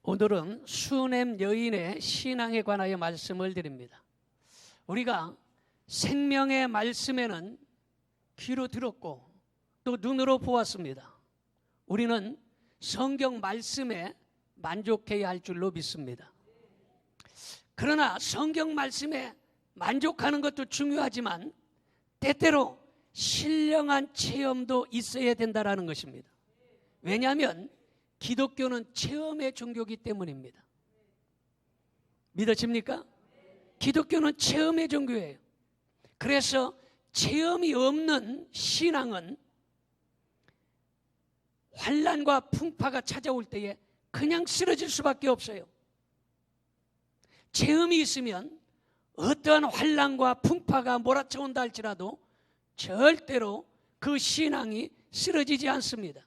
오늘은 수넴 여인의 신앙에 관하여 말씀을 드립니다. 우리가 생명의 말씀에는 귀로 들었고 또 눈으로 보았습니다. 우리는 성경 말씀에 만족해야 할 줄로 믿습니다. 그러나 성경 말씀에 만족하는 것도 중요하지만 때때로 신령한 체험도 있어야 된다는 것입니다. 왜냐하면 기독교는 체험의 종교이기 때문입니다. 믿어집니까? 기독교는 체험의 종교예요. 그래서 체험이 없는 신앙은 환난과 풍파가 찾아올 때에 그냥 쓰러질 수밖에 없어요. 체험이 있으면 어떠한 환난과 풍파가 몰아쳐온다 할지라도 절대로 그 신앙이 쓰러지지 않습니다.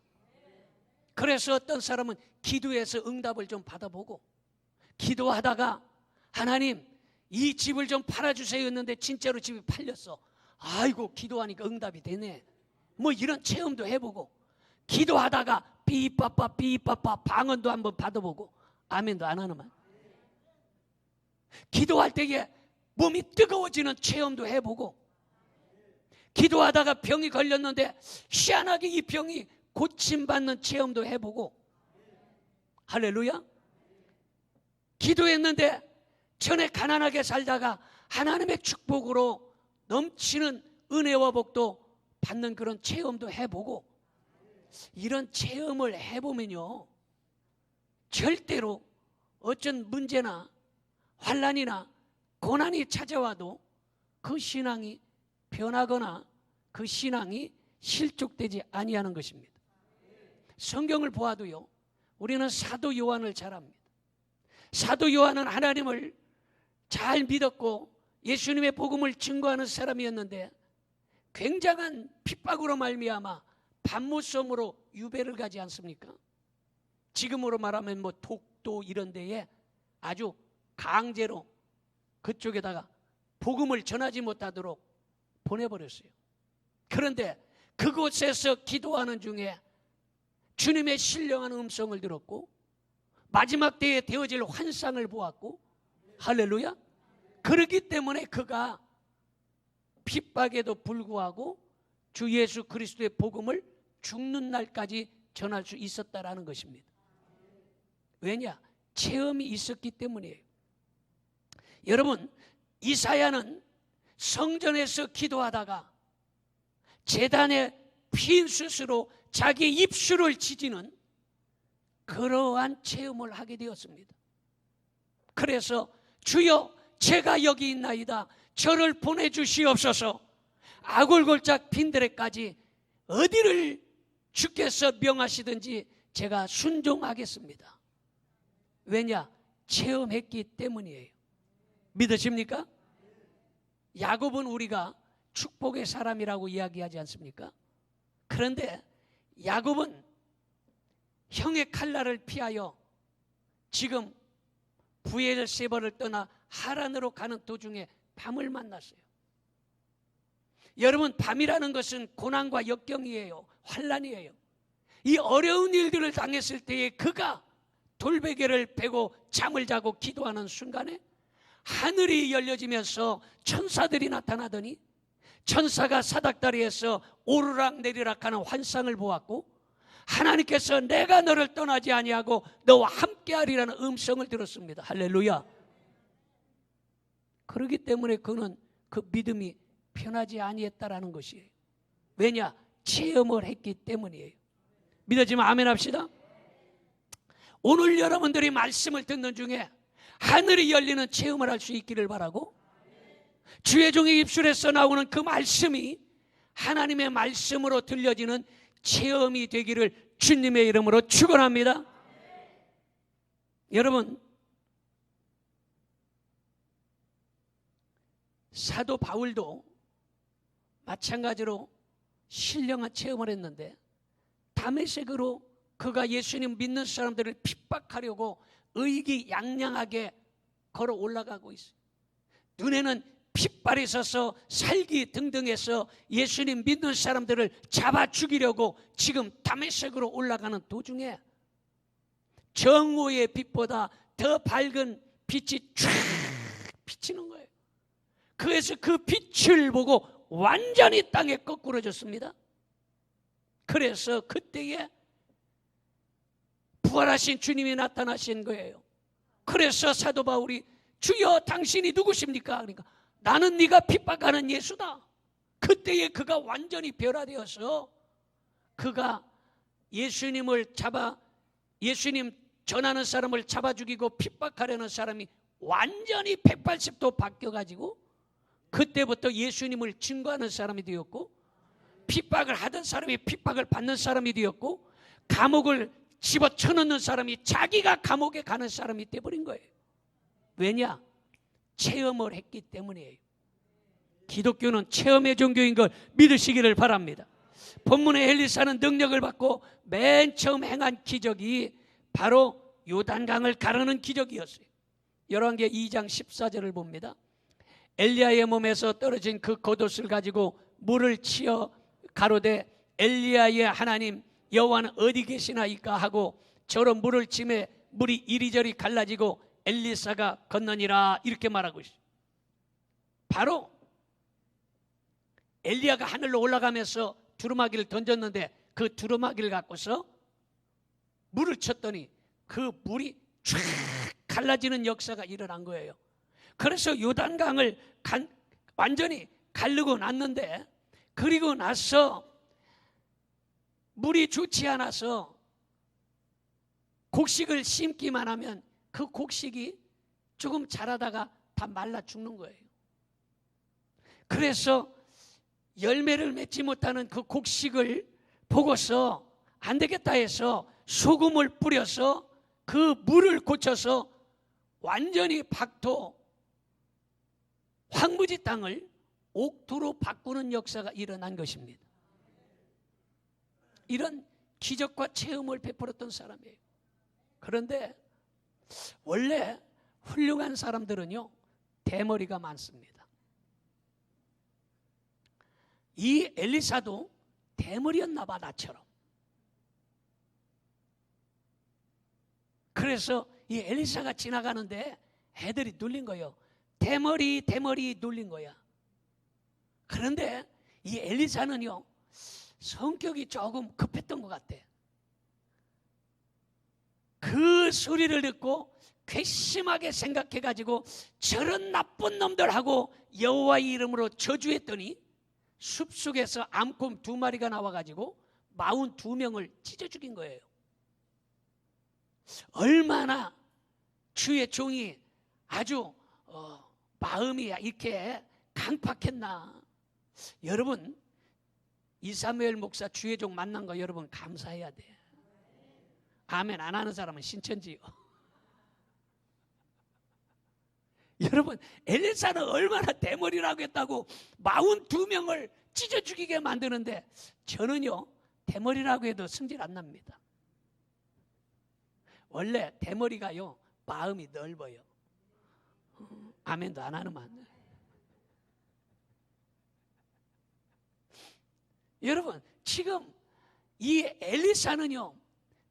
그래서 어떤 사람은 기도해서 응답을 좀 받아보고 기도하다가 하나님 이 집을 좀 팔아주세요 했는데 진짜로 집이 팔렸어. 아이고 기도하니까 응답이 되네. 뭐 이런 체험도 해보고 기도하다가 삐빠빠 방언도 한번 받아보고 아멘도 안 하는 말. 기도할 때에 몸이 뜨거워지는 체험도 해보고 기도하다가 병이 걸렸는데 희한하게 이 병이 고침받는 체험도 해보고 할렐루야. 기도했는데 전에 가난하게 살다가 하나님의 축복으로 넘치는 은혜와 복도 받는 그런 체험도 해보고 이런 체험을 해보면요 절대로 어쩐 문제나 환난이나 고난이 찾아와도 그 신앙이 변하거나 그 신앙이 실족되지 아니하는 것입니다. 성경을 보아도요 우리는 사도 요한을 잘 압니다. 사도 요한은 하나님을 잘 믿었고 예수님의 복음을 증거하는 사람이었는데 굉장한 핍박으로 말미암아 반모섬으로 유배를 가지 않습니까? 지금으로 말하면 뭐 독도 이런 데에 아주 강제로 그쪽에다가 복음을 전하지 못하도록 보내버렸어요. 그런데 그곳에서 기도하는 중에 주님의 신령한 음성을 들었고 마지막 때에 되어질 환상을 보았고 할렐루야. 그렇기 때문에 그가 핍박에도 불구하고 주 예수 그리스도의 복음을 죽는 날까지 전할 수 있었다라는 것입니다. 왜냐? 체험이 있었기 때문이에요. 여러분 이사야는 성전에서 기도하다가 제단에 피인 숯으로 자기 입술을 찢는 그러한 체험을 하게 되었습니다. 그래서 주여 제가 여기 있나이다 저를 보내주시옵소서. 아골골짝 빈들에까지 어디를 주께서 명하시든지 제가 순종하겠습니다. 왜냐? 체험했기 때문이에요. 믿으십니까? 야곱은 우리가 축복의 사람이라고 이야기하지 않습니까? 그런데 야곱은 형의 칼날을 피하여 지금 브엘세바를 떠나 하란으로 가는 도중에 밤을 만났어요. 여러분 밤이라는 것은 고난과 역경이에요. 환난이에요. 이 어려운 일들을 당했을 때에 그가 돌베개를 베고 잠을 자고 기도하는 순간에 하늘이 열려지면서 천사들이 나타나더니 천사가 사닥다리에서 오르락 내리락 하는 환상을 보았고 하나님께서 내가 너를 떠나지 아니하고 너와 함께하리라는 음성을 들었습니다. 할렐루야. 그렇기 때문에 그는 그 믿음이 편하지 아니했다라는 것이에요. 왜냐? 체험을 했기 때문이에요. 믿어지면 아멘 합시다. 오늘 여러분들이 말씀을 듣는 중에 하늘이 열리는 체험을 할 수 있기를 바라고 주의 종의 입술에서 나오는 그 말씀이 하나님의 말씀으로 들려지는 체험이 되기를 주님의 이름으로 축원합니다. 여러분 사도 바울도 마찬가지로 신령한 체험을 했는데 다메섹으로 그가 예수님 믿는 사람들을 핍박하려고 의기양양하게 걸어 올라가고 있어요. 눈에는 핏발이 서서 살기 등등해서 예수님 믿는 사람들을 잡아 죽이려고 지금 다메섹으로 올라가는 도중에 정오의 빛보다 더 밝은 빛이 쫙 비치는 거예요. 그래서 그 빛을 보고 완전히 땅에 거꾸러졌습니다. 그래서 그때에 부활하신 주님이 나타나신 거예요. 그래서 사도 바울이 주여 당신이 누구십니까? 그러니까 나는 네가 핍박하는 예수다. 그때에 그가 완전히 변화되어서 그가 예수님 전하는 사람을 잡아 죽이고 핍박하려는 사람이 완전히 180도 바뀌어가지고 그때부터 예수님을 증거하는 사람이 되었고, 핍박을 하던 사람이 핍박을 받는 사람이 되었고, 감옥을 집어쳐넣는 사람이 자기가 감옥에 가는 사람이 되어버린 거예요. 왜냐? 체험을 했기 때문이에요. 기독교는 체험의 종교인 걸 믿으시기를 바랍니다. 본문의 엘리사는 능력을 받고 맨 처음 행한 기적이 바로 요단강을 가르는 기적이었어요. 열왕기 2장 14절을 봅니다. 엘리야의 몸에서 떨어진 그 겉옷을 가지고 물을 치어 가로되 엘리야의 하나님 여호와는 어디 계시나이까 하고 저로 물을 치매 물이 이리저리 갈라지고 엘리사가 건너니라 이렇게 말하고 있어요. 바로 엘리야가 하늘로 올라가면서 두루마기를 던졌는데 그 두루마기를 갖고서 물을 쳤더니 그 물이 쫙 갈라지는 역사가 일어난 거예요. 그래서 요단강을 완전히 가르고 났는데, 그리고 나서 물이 좋지 않아서 곡식을 심기만 하면 그 곡식이 조금 자라다가 다 말라 죽는 거예요. 그래서 열매를 맺지 못하는 그 곡식을 보고서 안 되겠다 해서 소금을 뿌려서 그 물을 고쳐서 완전히 박토 황무지 땅을 옥토로 바꾸는 역사가 일어난 것입니다. 이런 기적과 체험을 베풀었던 사람이에요. 그런데 원래 훌륭한 사람들은요 대머리가 많습니다. 이 엘리사도 대머리였나 봐, 나처럼. 그래서 이 엘리사가 지나가는데 애들이 놀린 거예요. 대머리 놀린 거야. 그런데 이 엘리사는요 성격이 조금 급했던 것 같아. 그 소리를 듣고 괘씸하게 생각해가지고 저런 나쁜 놈들하고 여호와의 이름으로 저주했더니 숲속에서 암곰 2마리가 나와가지고 42명을 찢어 죽인 거예요. 얼마나 주의 종이 아주 마음이 이렇게 강팍했나. 여러분, 이사무엘 목사 주의 종 만난 거 여러분 감사해야 돼. 아멘 안 하는 사람은 신천지요. 여러분, 엘리사는 얼마나 대머리라고 했다고 42명을 찢어 죽이게 만드는데, 저는요 대머리라고 해도 승질 안 납니다. 원래 대머리가요 마음이 넓어요. 아멘도 안 하는 안 돼. 여러분, 지금 이 엘리사는요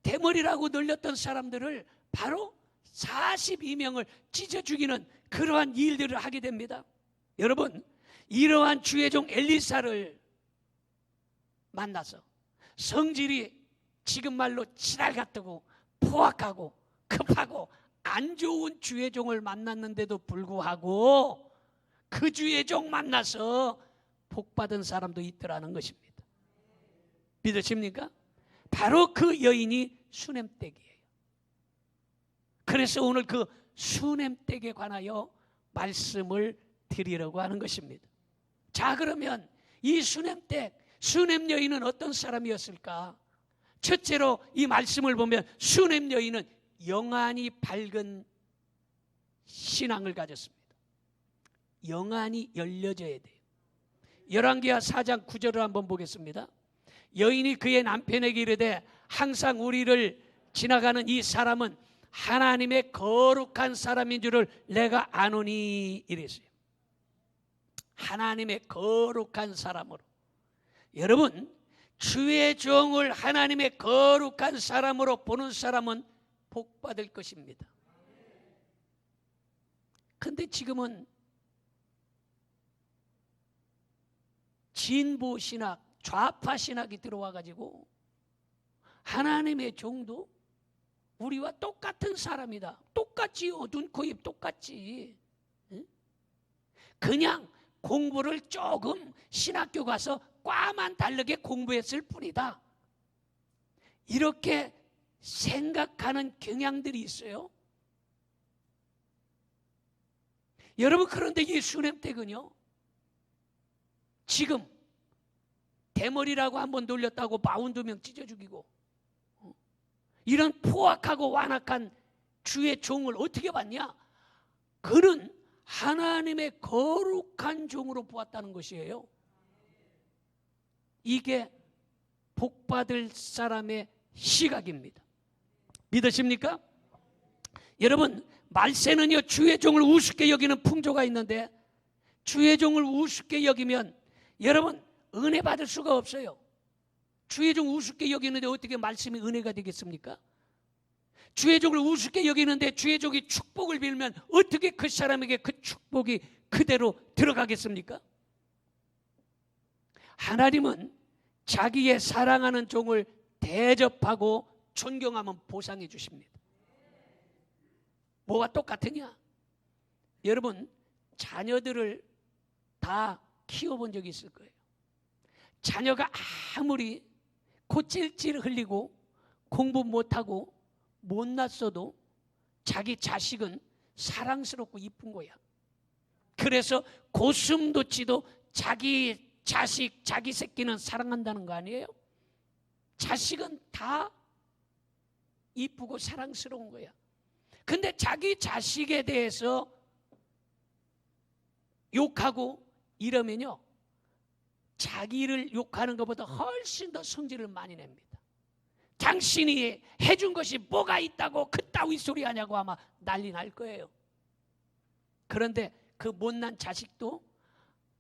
대머리라고 놀렸던 사람들을 바로 42명을 찢어 죽이는 그러한 일들을 하게 됩니다. 여러분, 이러한 주의 종 엘리사를 만나서 성질이 지금 말로 지랄 같고 포악하고 급하고 안 좋은 주의 종을 만났는데도 불구하고 그 주의 종 만나서 복받은 사람도 있더라는 것입니다. 믿으십니까? 바로 그 여인이 수냄댁이에요. 그래서 오늘 그 수냄댁에 관하여 말씀을 드리려고 하는 것입니다. 자, 그러면 이 수냄댁, 수냄 여인은 어떤 사람이었을까? 첫째로 이 말씀을 보면 수냄 여인은 영안이 밝은 신앙을 가졌습니다. 영안이 열려져야 돼요. 열왕기하 4장 9절을 한번 보겠습니다. 여인이 그의 남편에게 이르되 항상 우리를 지나가는 이 사람은 하나님의 거룩한 사람인 줄을 내가 아노니 이랬어요. 하나님의 거룩한 사람으로. 여러분, 주의 종을 하나님의 거룩한 사람으로 보는 사람은 복 받을 것입니다. 근데 지금은 진보 신학, 좌파 신학이 들어와 가지고 하나님의 종도 우리와 똑같은 사람이다. 똑같지요. 눈, 코, 입 똑같지. 그냥 공부를 조금 신학교 가서 과만 다르게 공부했을 뿐이다. 이렇게 생각하는 경향들이 있어요. 여러분, 그런데 예수님 때는요, 지금 대머리라고 한번 놀렸다고 42명 찢어 죽이고, 이런 포악하고 완악한 주의 종을 어떻게 봤냐? 그는 하나님의 거룩한 종으로 보았다는 것이에요. 이게 복받을 사람의 시각입니다. 믿으십니까? 여러분, 말세는요, 주의 종을 우습게 여기는 풍조가 있는데, 주의 종을 우습게 여기면 여러분 은혜 받을 수가 없어요. 주의 종 우습게 여기는데 어떻게 말씀이 은혜가 되겠습니까? 주의 종을 우습게 여기는데 주의 종이 축복을 빌면 어떻게 그 사람에게 그 축복이 그대로 들어가겠습니까? 하나님은 자기의 사랑하는 종을 대접하고 존경하면 보상해 주십니다. 뭐가 똑같으냐? 여러분, 자녀들을 다 키워본 적이 있을 거예요. 자녀가 아무리 코찔찔 흘리고 공부 못하고 못났어도 자기 자식은 사랑스럽고 이쁜 거야. 그래서 고슴도치도 자기 자식, 자기 새끼는 사랑한다는 거 아니에요? 자식은 다 이쁘고 사랑스러운 거야. 근데 자기 자식에 대해서 욕하고 이러면요, 자기를 욕하는 것보다 훨씬 더 성질을 많이 냅니다. 당신이 해준 것이 뭐가 있다고 그따위 소리 하냐고 아마 난리 날 거예요. 그런데 그 못난 자식도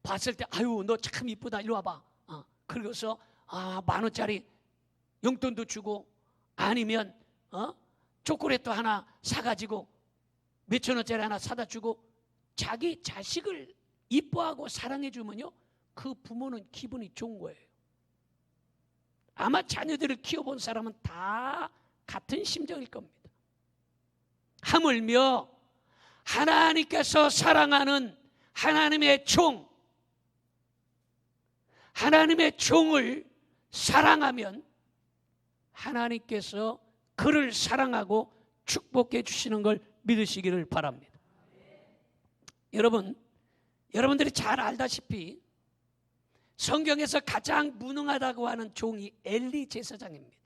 봤을 때 아유 너 참 이쁘다 이리 와봐. 그러고서 10,000원짜리 용돈도 주고 아니면 초콜릿도 하나 사가지고 몇천 원짜리 하나 사다 주고 자기 자식을 이뻐하고 사랑해 주면요, 그 부모는 기분이 좋은 거예요. 아마 자녀들을 키워본 사람은 다 같은 심정일 겁니다. 하물며 하나님께서 사랑하는 하나님의 종, 하나님의 종을 사랑하면 하나님께서 그를 사랑하고 축복해 주시는 걸 믿으시기를 바랍니다. 여러분들이 잘 알다시피 성경에서 가장 무능하다고 하는 종이 엘리 제사장입니다.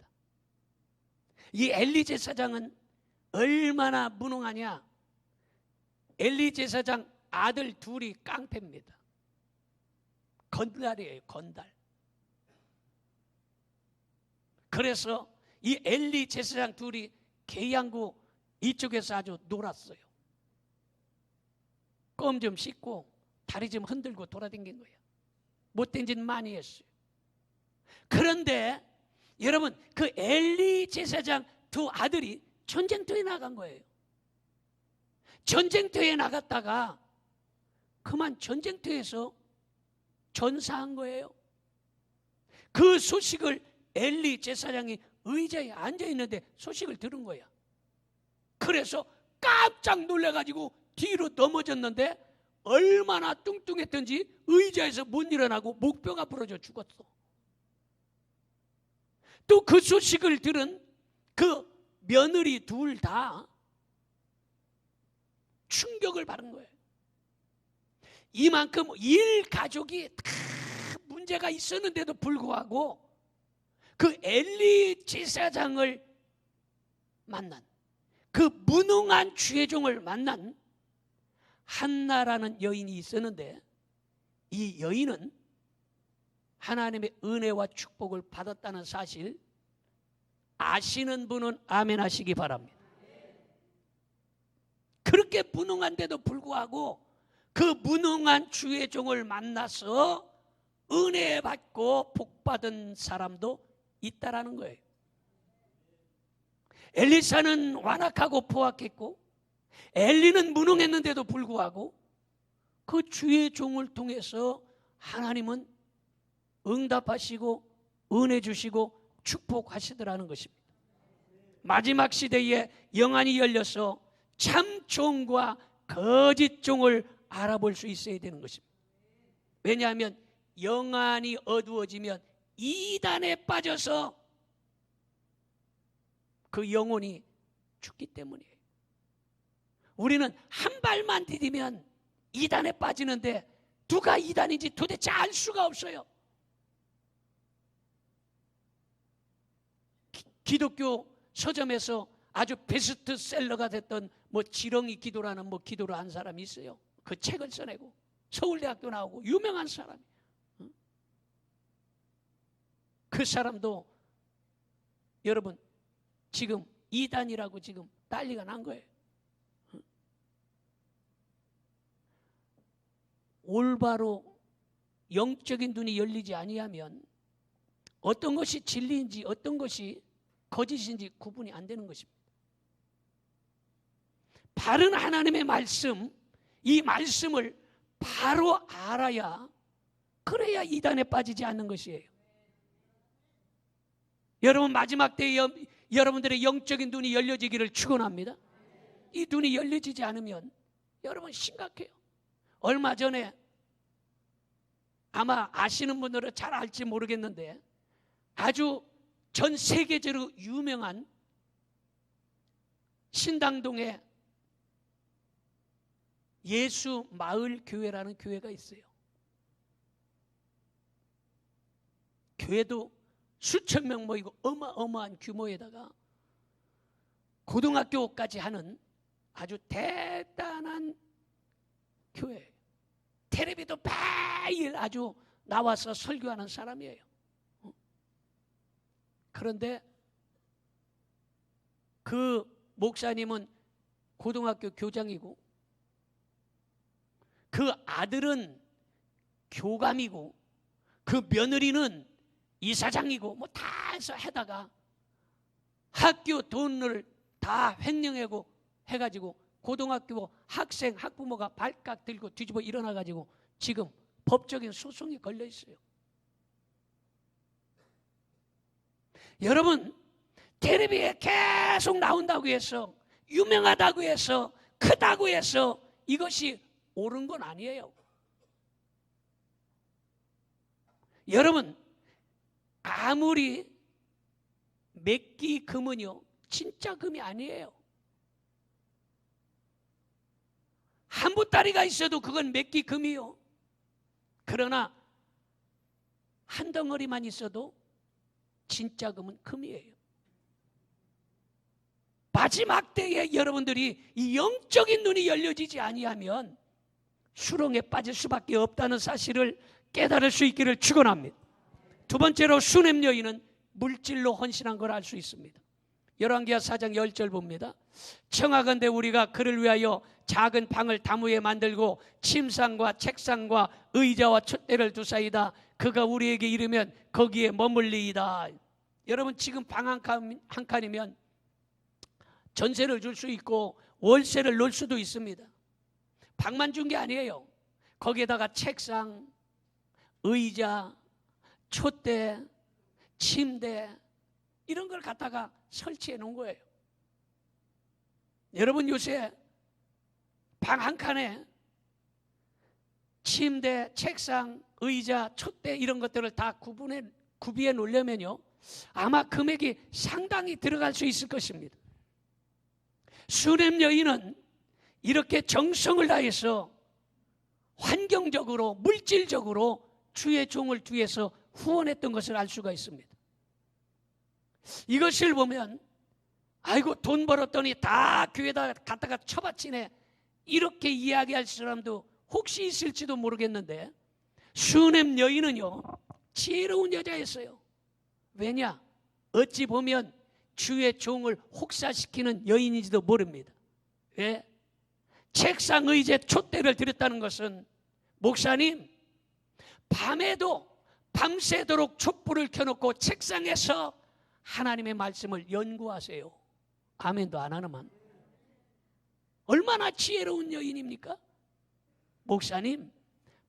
이 엘리 제사장은 얼마나 무능하냐? 엘리 제사장 아들 둘이 깡패입니다. 건달이에요, 건달. 그래서 이 엘리 제사장 둘이 계양구 이쪽에서 아주 놀았어요. 껌 좀 씻고 다리 좀 흔들고 돌아다닌 거예요. 못된 짓 많이 했어요. 그런데 여러분, 그 엘리 제사장 두 아들이 전쟁터에 나간 거예요. 전쟁터에 나갔다가 그만 전쟁터에서 전사한 거예요. 그 소식을 엘리 제사장이 의자에 앉아 있는데 소식을 들은 거야. 그래서 깜짝 놀라가지고 뒤로 넘어졌는데 얼마나 뚱뚱했던지 의자에서 못 일어나고 목뼈가 부러져 죽었어. 또 그 소식을 들은 그 며느리 둘 다 충격을 받은 거예요. 이만큼 일가족이 다 문제가 있었는데도 불구하고 그 엘리 제사장을 만난, 그 무능한 주의 종을 만난 한나라는 여인이 있었는데, 이 여인은 하나님의 은혜와 축복을 받았다는 사실 아시는 분은 아멘 하시기 바랍니다. 그렇게 무능한데도 불구하고 그 무능한 주의 종을 만나서 은혜 받고 복 받은 사람도 있다라는 거예요. 엘리사는 완악하고 포악했고 엘리는 무능했는데도 불구하고 그 주의 종을 통해서 하나님은 응답하시고 은혜 주시고 축복하시더라는 것입니다. 마지막 시대에 영안이 열려서 참 종과 거짓 종을 알아볼 수 있어야 되는 것입니다. 왜냐하면 영안이 어두워지면 이단에 빠져서 그 영혼이 죽기 때문이에요. 우리는 한 발만 디디면 이단에 빠지는데 누가 이단인지 도대체 알 수가 없어요. 기독교 서점에서 아주 베스트셀러가 됐던 지렁이 기도라는 기도를 한 사람이 있어요. 그 책을 써내고 서울대학교 나오고 유명한 사람이. 그 사람도 여러분 지금 이단이라고 지금 난리가 난 거예요. 올바로 영적인 눈이 열리지 아니하면 어떤 것이 진리인지 어떤 것이 거짓인지 구분이 안 되는 것입니다. 바른 하나님의 말씀, 이 말씀을 바로 알아야, 그래야 이단에 빠지지 않는 것이에요. 여러분 마지막 때에 여러분들의 영적인 눈이 열려지기를 축원합니다. 이 눈이 열려지지 않으면 여러분 심각해요. 얼마 전에 아마 아시는 분들은 잘 알지 모르겠는데 아주 전 세계적으로 유명한 신당동에 예수 마을 교회라는 교회가 있어요. 교회도 수천 명 모이고 어마어마한 규모에다가 고등학교까지 하는 아주 대단한 교회예요. 텔레비도 매일 아주 나와서 설교하는 사람이에요. 그런데 그 목사님은 고등학교 교장이고 그 아들은 교감이고 그 며느리는 이사장이고 다 해서 해다가 학교 돈을 다 횡령하고 해가지고 고등학교 학생 학부모가 발칵 들고 뒤집어 일어나가지고 지금 법적인 소송이 걸려 있어요. 여러분 텔레비에 계속 나온다고 해서 유명하다고 해서 크다고 해서 이것이 옳은 건 아니에요. 여러분 아무리 몇끼 금은요 진짜 금이 아니에요. 한 보따리가 있어도 그건 몇끼 금이요. 그러나 한 덩어리만 있어도 진짜 금은 금이에요. 마지막 때에 여러분들이 이 영적인 눈이 열려지지 아니하면 수렁에 빠질 수밖에 없다는 사실을 깨달을 수 있기를 축원합니다. 두 번째로 수냄 여인은 물질로 헌신한 걸 알 수 있습니다. 열왕기하 4장 10절 봅니다. 청하건대 우리가 그를 위하여 작은 방을 다무에 만들고 침상과 책상과 의자와 촛대를 두사이다. 그가 우리에게 이르면 거기에 머물리이다. 여러분 지금 방 한 칸이면 전세를 줄 수 있고 월세를 놓을 수도 있습니다. 방만 준 게 아니에요. 거기에다가 책상, 의자, 촛대, 침대 이런 걸 갖다가 설치해 놓은 거예요. 여러분 요새 방 한 칸에 침대, 책상, 의자, 촛대 이런 것들을 다 구비해 놓으려면요 아마 금액이 상당히 들어갈 수 있을 것입니다. 수냄 여인은 이렇게 정성을 다해서 환경적으로 물질적으로 주의 종을 위해서 후원했던 것을 알 수가 있습니다. 이것을 보면 아이고 돈 벌었더니 다 교회에다 갖다가 처바치네 이렇게 이야기할 사람도 혹시 있을지도 모르겠는데 수냄 여인은요 지혜로운 여자였어요. 왜냐? 어찌 보면 주의 종을 혹사시키는 여인인지도 모릅니다. 왜? 책상, 의자, 촛대를 드렸다는 것은 목사님 밤에도 밤새도록 촛불을 켜놓고 책상에서 하나님의 말씀을 연구하세요. 아멘도 안 하나만. 얼마나 지혜로운 여인입니까? 목사님,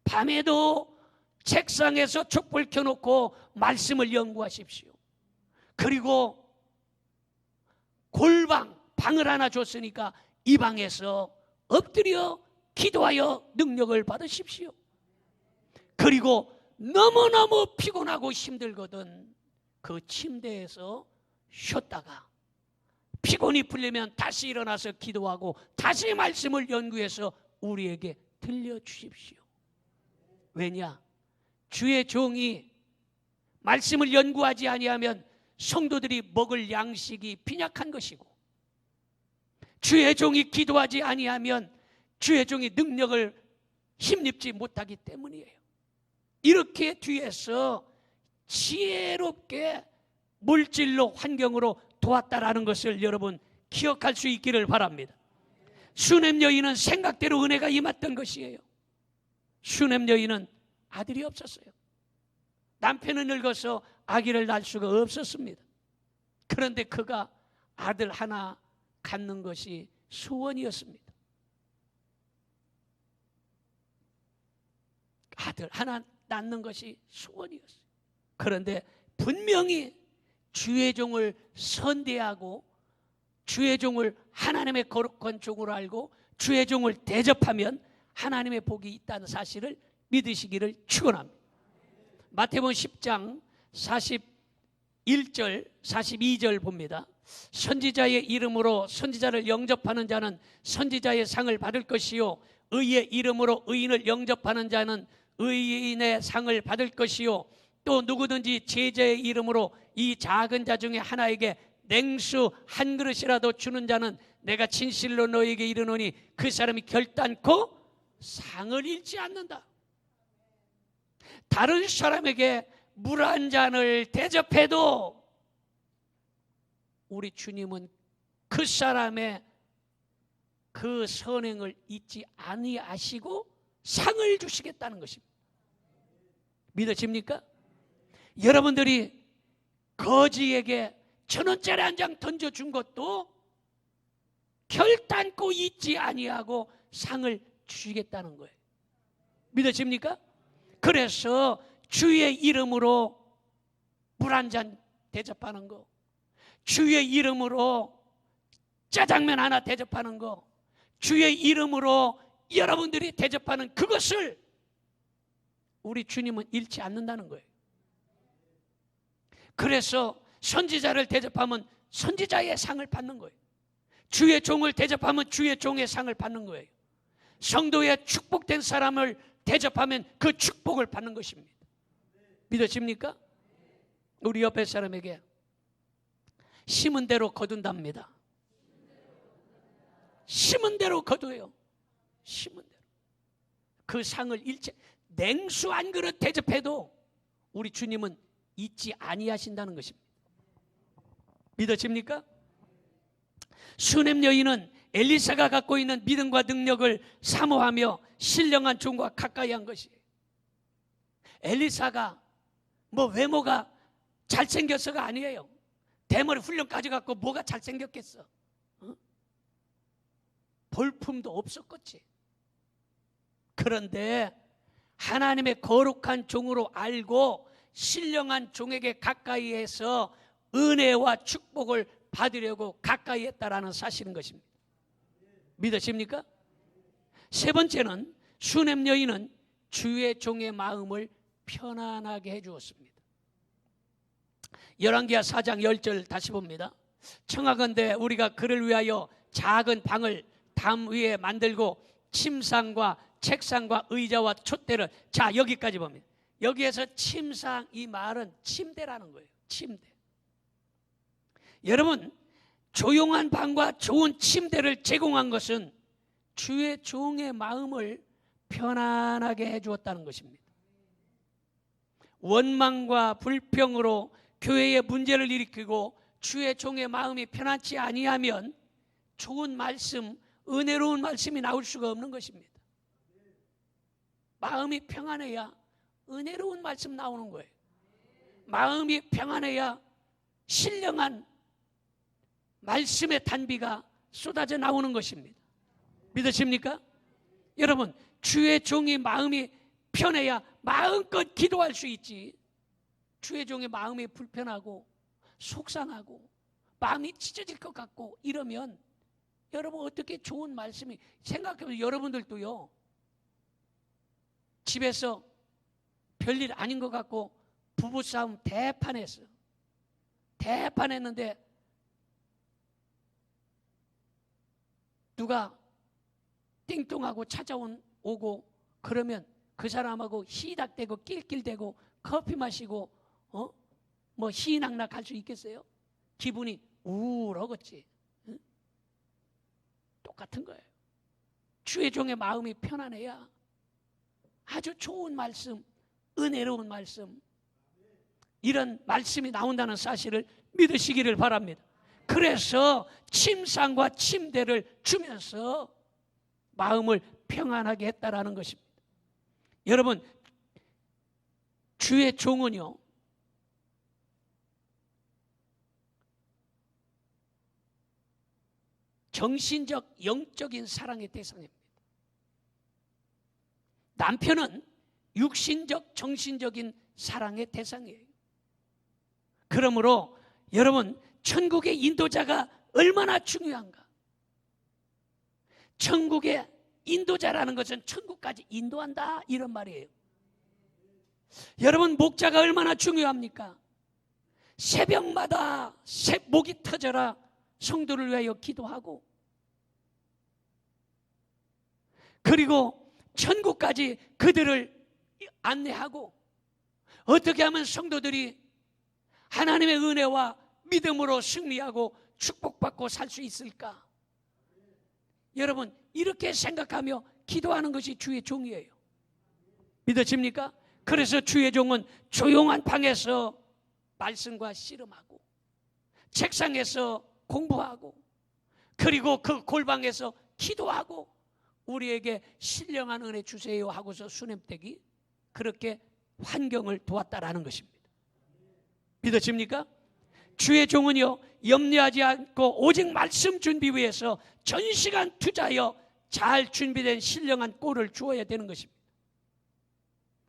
밤에도 책상에서 촛불 켜놓고 말씀을 연구하십시오. 그리고 골방, 방을 하나 줬으니까 이 방에서 엎드려 기도하여 능력을 받으십시오. 그리고 너무너무 피곤하고 힘들거든 그 침대에서 쉬었다가 피곤이 풀리면 다시 일어나서 기도하고 다시 말씀을 연구해서 우리에게 들려주십시오. 왜냐? 주의 종이 말씀을 연구하지 아니하면 성도들이 먹을 양식이 빈약한 것이고, 주의 종이 기도하지 아니하면 주의 종이 능력을 힘입지 못하기 때문이에요. 이렇게 뒤에서 지혜롭게 물질로 환경으로 도왔다라는 것을 여러분 기억할 수 있기를 바랍니다. 슈넴 여인은 생각대로 은혜가 임했던 것이에요. 슈넴 여인은 아들이 없었어요. 남편은 늙어서 아기를 낳을 수가 없었습니다. 그런데 그가 아들 하나 갖는 것이 소원이었습니다. 아들 하나 낳는 것이 소원이었어요. 그런데 분명히 주의 종을 선대하고 주의 종을 하나님의 거룩한 종으로 알고 주의 종을 대접하면 하나님의 복이 있다는 사실을 믿으시기를 축원합니다. 마태복음 10장 41절 42절 봅니다. 선지자의 이름으로 선지자를 영접하는 자는 선지자의 상을 받을 것이요, 의의 이름으로 의인을 영접하는 자는 의인의 상을 받을 것이요, 또 누구든지 제자의 이름으로 이 작은 자 중에 하나에게 냉수 한 그릇이라도 주는 자는 내가 진실로 너에게 이르노니 그 사람이 결단코 상을 잃지 않는다. 다른 사람에게 물 한 잔을 대접해도 우리 주님은 그 사람의 그 선행을 잊지 아니하시고 상을 주시겠다는 것입니다. 믿어집니까? 여러분들이 거지에게 1,000원짜리 한 장 던져준 것도 결단코 잊지 아니하고 상을 주시겠다는 거예요. 믿어집니까? 그래서 주의 이름으로 물 한 잔 대접하는 거, 주의 이름으로 짜장면 하나 대접하는 거, 주의 이름으로 여러분들이 대접하는 그것을 우리 주님은 잃지 않는다는 거예요. 그래서 선지자를 대접하면 선지자의 상을 받는 거예요. 주의 종을 대접하면 주의 종의 상을 받는 거예요. 성도의 축복된 사람을 대접하면 그 축복을 받는 것입니다. 믿어집니까? 우리 옆에 사람에게 심은 대로 거둔답니다. 심은 대로 거두어요. 심은 대로. 그 상을 잃지, 냉수 한 그릇 대접해도 우리 주님은 잊지 아니하신다는 것입니다. 믿어집니까? 슈넴 여인은 엘리사가 갖고 있는 믿음과 능력을 사모하며 신령한 종과 가까이 한 것이에요. 엘리사가 뭐 외모가 잘생겨서가 아니에요. 대머리 훈련까지 갖고 뭐가 잘생겼겠어? 볼품도 없었겠지. 그런데 하나님의 거룩한 종으로 알고 신령한 종에게 가까이해서 은혜와 축복을 받으려고 가까이 했다라는 사실인 것입니다. 믿으십니까? 세 번째는 슈넴 여인은 주의 종의 마음을 편안하게 해주었습니다. 열왕기하 4장 10절 다시 봅니다. 청하건대 우리가 그를 위하여 작은 방을 담 위에 만들고 침상과 책상과 의자와 촛대를, 자 여기까지 봅니다. 여기에서 침상, 이 말은 침대라는 거예요. 침대. 여러분, 조용한 방과 좋은 침대를 제공한 것은 주의 종의 마음을 편안하게 해주었다는 것입니다. 원망과 불평으로 교회의 문제를 일으키고 주의 종의 마음이 편안치 아니하면 좋은 말씀, 은혜로운 말씀이 나올 수가 없는 것입니다. 마음이 평안해야 은혜로운 말씀 나오는 거예요. 마음이 평안해야 신령한 말씀의 단비가 쏟아져 나오는 것입니다. 믿으십니까? 여러분, 주의 종이 마음이 편해야 마음껏 기도할 수 있지. 주의 종의 마음이 불편하고 속상하고 마음이 찢어질 것 같고 이러면 여러분 어떻게 좋은 말씀이, 생각해보세요. 여러분들도요, 집에서 별일 아닌 것 같고 부부싸움 대판했는데 누가 띵동하고 오고 그러면 그 사람하고 희닥대고 낄낄대고 커피 마시고 뭐 희낙낙 할 수 있겠어요? 기분이 우울하겠지. 응? 똑같은 거예요. 주의 종의 마음이 편안해야 아주 좋은 말씀, 은혜로운 말씀, 이런 말씀이 나온다는 사실을 믿으시기를 바랍니다. 그래서 침상과 침대를 주면서 마음을 평안하게 했다라는 것입니다. 여러분, 주의 종은요, 정신적, 영적인 사랑의 대상입니다. 남편은 육신적, 정신적인 사랑의 대상이에요. 그러므로 여러분, 천국의 인도자가 얼마나 중요한가? 천국의 인도자라는 것은 천국까지 인도한다, 이런 말이에요. 여러분, 목자가 얼마나 중요합니까? 새벽마다 목이 터져라 성도를 위하여 기도하고, 그리고 천국까지 그들을 안내하고, 어떻게 하면 성도들이 하나님의 은혜와 믿음으로 승리하고 축복받고 살 수 있을까? 여러분, 이렇게 생각하며 기도하는 것이 주의 종이에요. 믿어집니까? 그래서 주의 종은 조용한 방에서 말씀과 씨름하고, 책상에서 공부하고, 그리고 그 골방에서 기도하고, 우리에게 신령한 은혜 주세요 하고서 수냄대기, 그렇게 환경을 도왔다라는 것입니다. 믿어집니까? 주의 종은요, 염려하지 않고 오직 말씀 준비 위해서 전 시간 투자하여 잘 준비된 신령한 꼴을 주어야 되는 것입니다.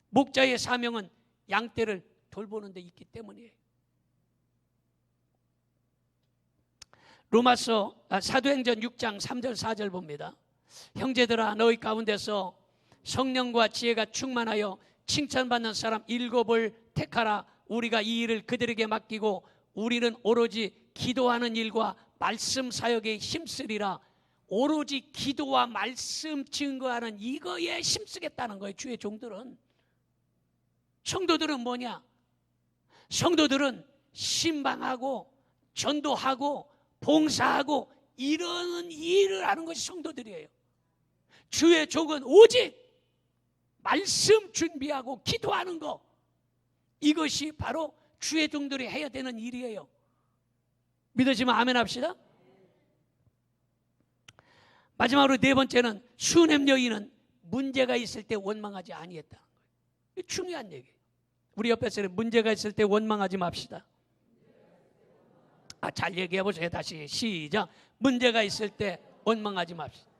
목자의 사명은 양떼를 돌보는 데 있기 때문이에요. 로마서 사도행전 6장 3절 4절 봅니다. 형제들아, 너희 가운데서 성령과 지혜가 충만하여 칭찬받는 사람 7을 택하라. 우리가 이 일을 그들에게 맡기고 우리는 오로지 기도하는 일과 말씀 사역에 힘쓰리라. 오로지 기도와 말씀 증거하는 이거에 힘쓰겠다는 거예요. 주의 종들은. 성도들은 뭐냐? 성도들은 신방하고 전도하고 봉사하고 이런 일을 하는 것이 성도들이에요. 주의 종은 오직 말씀 준비하고 기도하는 것, 이것이 바로 주의 종들이 해야 되는 일이에요. 믿어지면 아멘 합시다. 마지막으로 네 번째는 수냄 여인은 문제가 있을 때 원망하지 아니했다는 거예요. 이게 중요한 얘기예요. 우리 옆에서는 문제가 있을 때 원망하지 맙시다. 잘 얘기해 보세요. 다시 시작. 문제가 있을 때 원망하지 맙시다.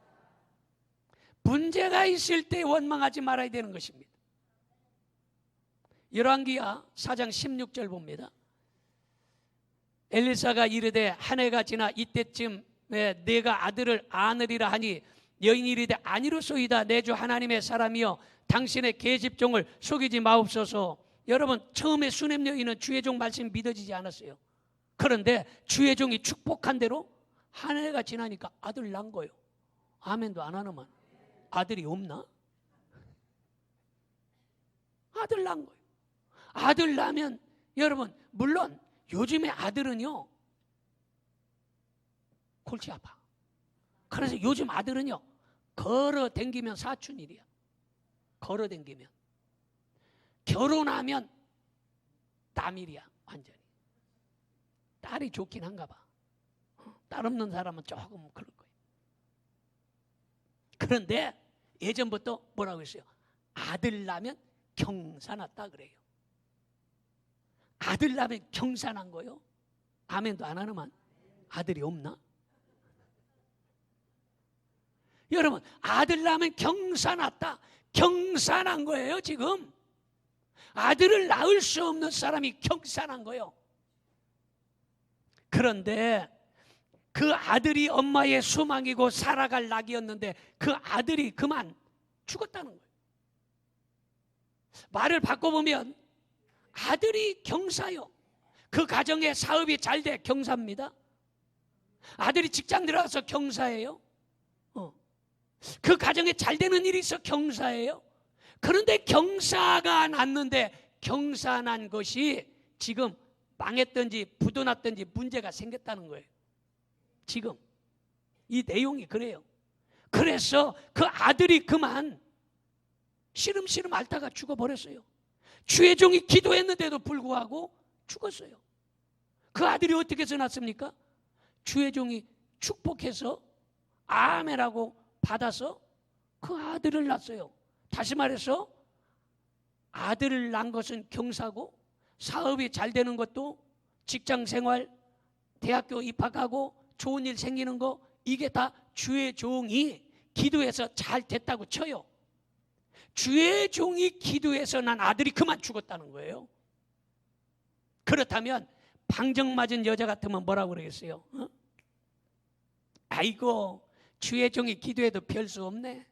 문제가 있을 때 원망하지 말아야 되는 것입니다. 열왕기하 4장 16절 봅니다. 엘리사가 이르되 한 해가 지나 이때쯤에 내가 아들을 안으리라 하니 여인이 이르되 아니로소이다. 내 주 하나님의 사람이여 당신의 계집종을 속이지 마옵소서. 여러분, 처음에 수냄 여인은 주의 종 말씀이 믿어지지 않았어요. 그런데 주의 종이 축복한 대로 한 해가 지나니까 아들 난 거예요. 아멘도 안 하는만. 아들이 없나? 아들 난 거예요. 아들 나면 여러분, 물론 요즘에 아들은요 골치 아파. 그래서 요즘 아들은요 걸어 댕기면 사춘일이야. 걸어 댕기면. 결혼하면 남일이야. 완전히. 딸이 좋긴 한가 봐. 딸 없는 사람은 조금 그럴 거예요. 그런데 예전부터 뭐라고 했어요? 아들 나면 경사났다 그래요. 아들 나면 경사난 거요. 아멘도 안 하는만. 아들이 없나? 여러분, 아들 낳으면 경사 났다. 경사 난 거예요. 지금 아들을 낳을 수 없는 사람이 경사 난 거예요. 그런데 그 아들이 엄마의 소망이고 살아갈 낙이었는데 그 아들이 그만 죽었다는 거예요. 말을 바꿔보면 아들이 경사요. 그 가정의 사업이 잘 돼 경사입니다. 아들이 직장 들어가서 경사예요. 그 가정에 잘 되는 일이 있어 경사예요. 그런데 경사가 났는데 경사 난 것이 지금 망했든지 부도났든지 문제가 생겼다는 거예요. 지금 이 내용이 그래요. 그래서 그 아들이 그만 시름시름 앓다가 죽어버렸어요. 주의 종이 기도했는데도 불구하고 죽었어요. 그 아들이 어떻게 해서 났습니까? 주의 종이 축복해서 아멘하고 받아서 그 아들을 낳았어요. 다시 말해서 아들을 낳은 것은 경사고, 사업이 잘 되는 것도, 직장생활, 대학교 입학하고 좋은 일 생기는 거, 이게 다 주의 종이 기도해서 잘 됐다고 쳐요. 주의 종이 기도해서 난 아들이 그만 죽었다는 거예요. 그렇다면 방정 맞은 여자 같으면 뭐라고 그러겠어요? 아이고, 주의 종이 기도해도 별 수 없네.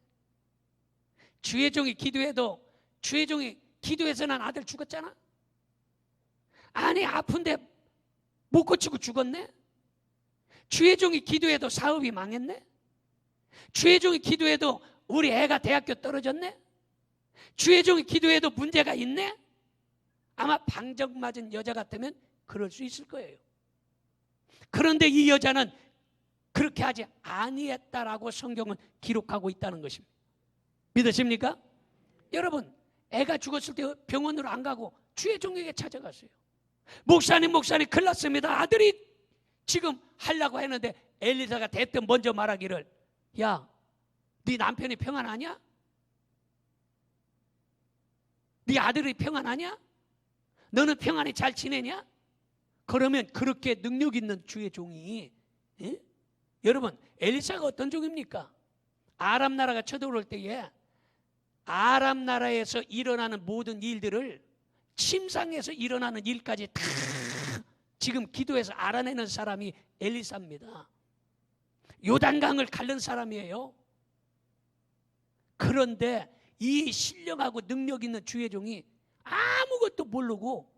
주의 종이 기도해도, 주의 종이 기도해서 난 아들 죽었잖아. 아니, 아픈데 못 고치고 죽었네. 주의 종이 기도해도 사업이 망했네. 주의 종이 기도해도 우리 애가 대학교 떨어졌네. 주의 종이 기도해도 문제가 있네. 아마 방정 맞은 여자 같으면 그럴 수 있을 거예요. 그런데 이 여자는 그렇게 하지 아니했다라고 성경은 기록하고 있다는 것입니다. 믿으십니까? 여러분, 애가 죽었을 때 병원으로 안 가고 주의 종에게 찾아갔어요. 목사님 큰일 났습니다. 아들이 지금 하려고 했는데 엘리사가 대뜸 먼저 말하기를, 야, 네 남편이 평안하냐? 네 아들이 평안하냐? 너는 평안히 잘 지내냐? 그러면 그렇게 능력 있는 주의 종이, 여러분, 엘리사가 어떤 종입니까? 아람 나라가 쳐들어올 때에 아람 나라에서 일어나는 모든 일들을, 침상에서 일어나는 일까지 다 지금 기도해서 알아내는 사람이 엘리사입니다. 요단강을 가른 사람이에요. 그런데 이 신령하고 능력 있는 주의 종이 아무것도 모르고,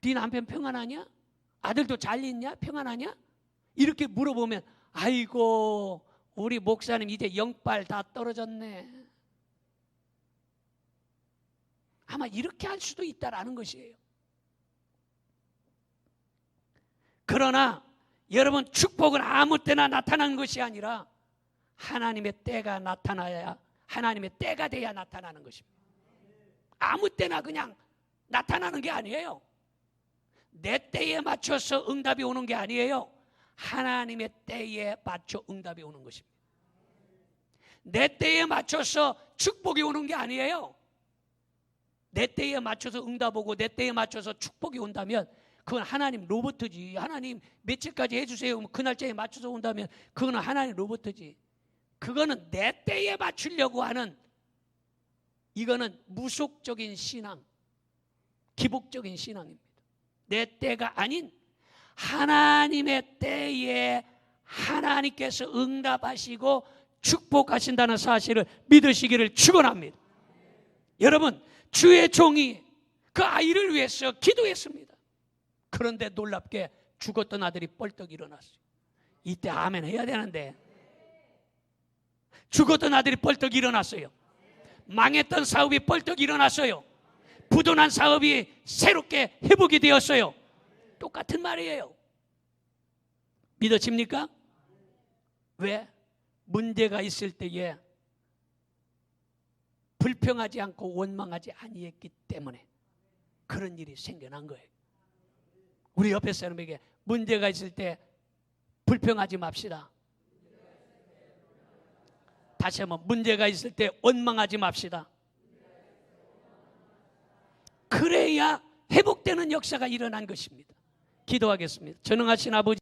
네 남편 평안하냐? 아들도 잘 있냐? 평안하냐? 이렇게 물어보면, 아이고, 우리 목사님 이제 영빨 다 떨어졌네. 아마 이렇게 할 수도 있다라는 것이에요. 그러나 여러분, 축복은 아무 때나 나타나는 것이 아니라 하나님의 때가 나타나야, 하나님의 때가 돼야 나타나는 것입니다. 아무 때나 그냥 나타나는 게 아니에요. 내 때에 맞춰서 응답이 오는 게 아니에요. 하나님의 때에 맞춰 응답이 오는 것입니다. 내 때에 맞춰서 축복이 오는 게 아니에요. 내 때에 맞춰서 응답 오고 내 때에 맞춰서 축복이 온다면 그건 하나님 로봇이지. 하나님 며칠까지 해주세요. 그 날짜에 맞춰서 온다면 그거는 하나님 로봇이지. 그거는 내 때에 맞추려고 하는, 이거는 무속적인 신앙, 기복적인 신앙입니다. 내 때가 아닌 하나님의 때에 하나님께서 응답하시고 축복하신다는 사실을 믿으시기를 축원합니다. 여러분, 주의 종이 그 아이를 위해서 기도했습니다. 그런데 놀랍게 죽었던 아들이 벌떡 일어났어요. 이때 아멘 해야 되는데, 죽었던 아들이 벌떡 일어났어요. 망했던 사업이 벌떡 일어났어요. 부도난 사업이 새롭게 회복이 되었어요. 똑같은 말이에요. 믿어집니까? 왜? 문제가 있을 때에 불평하지 않고 원망하지 아니했기 때문에 그런 일이 생겨난 거예요. 우리 옆에 사람에게 문제가 있을 때 불평하지 맙시다. 다시 한번, 문제가 있을 때 원망하지 맙시다. 그래야 회복되는 역사가 일어난 것입니다. 기도하겠습니다. 전능하신 아버지,